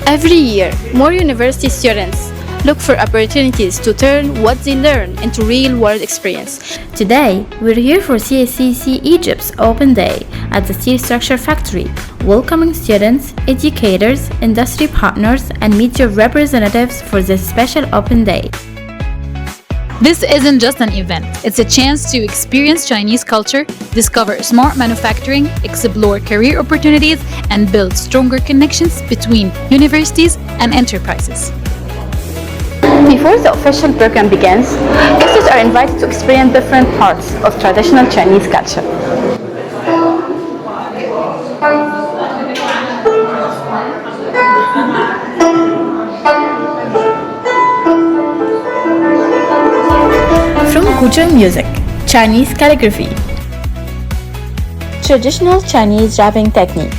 Every year, more university students look for opportunities to turn what they learn into real-world experience. Today, we're here for CSCEC Egypt's Open Day at the Steel Structure Factory, welcoming students, educators, industry partners, and media representatives for this special Open Day. This isn't just an event, it's a chance to experience Chinese culture, discover smart manufacturing, explore career opportunities, and build stronger connections between universities and enterprises. Before the official program begins, guests are invited to experience different parts of traditional Chinese culture. From Gujo music, Chinese calligraphy, traditional Chinese wrapping technique,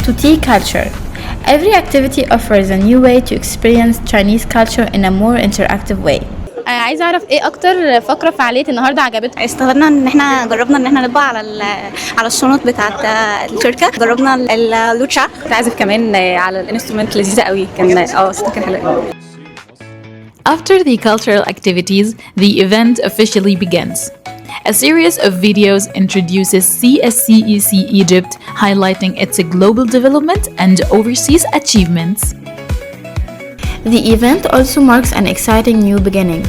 to tea culture, every activity offers a new way to experience Chinese culture in a more interactive way. عايزه اعرف ايه اكتر فقره في فعاليه النهارده عجبتك؟ استغلنا ان احنا جربنا ان احنا نطبع على الشنط بتاعت الشركه، جربنا اللوتشا، تعزف كمان على الانسترومنت لذيذه قوي، كان صوتها كان حلو قوي. After the cultural activities, the event officially begins. A series of videos introduces CSCEC Egypt, highlighting its global development and overseas achievements. The event also marks an exciting new beginning.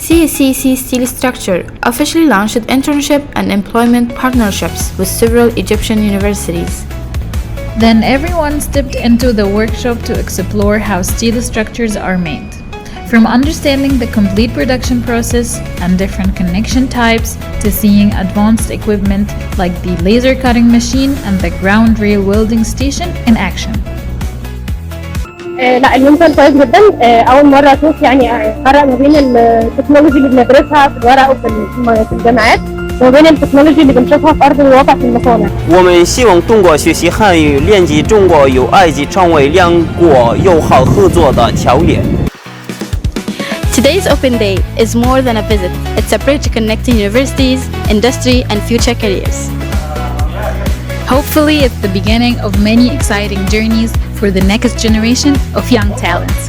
CSCEC Steel Structure officially launched internship and employment partnerships with several Egyptian universities. Then everyone stepped into the workshop to explore how steel structures are made. From understanding the complete production process and different connection types to seeing advanced equipment like the laser cutting machine and the ground rail welding station in action. لا اليوم كان كويس جدا. اول مره اشوف يعني فرق ما بين التكنولوجي اللي بندرسها في الورق وفي الجامعات وما بين التكنولوجي اللي بنشوفها في ارض الواقع في المصانع. 我们希望通过学习汉语，链接中国与埃及，成为两国友好合作的桥梁。 Today's Open Day is more than a visit. It's a bridge connecting universities, industry, and future careers. Hopefully, it's the beginning of many exciting journeys for the next generation of young talents.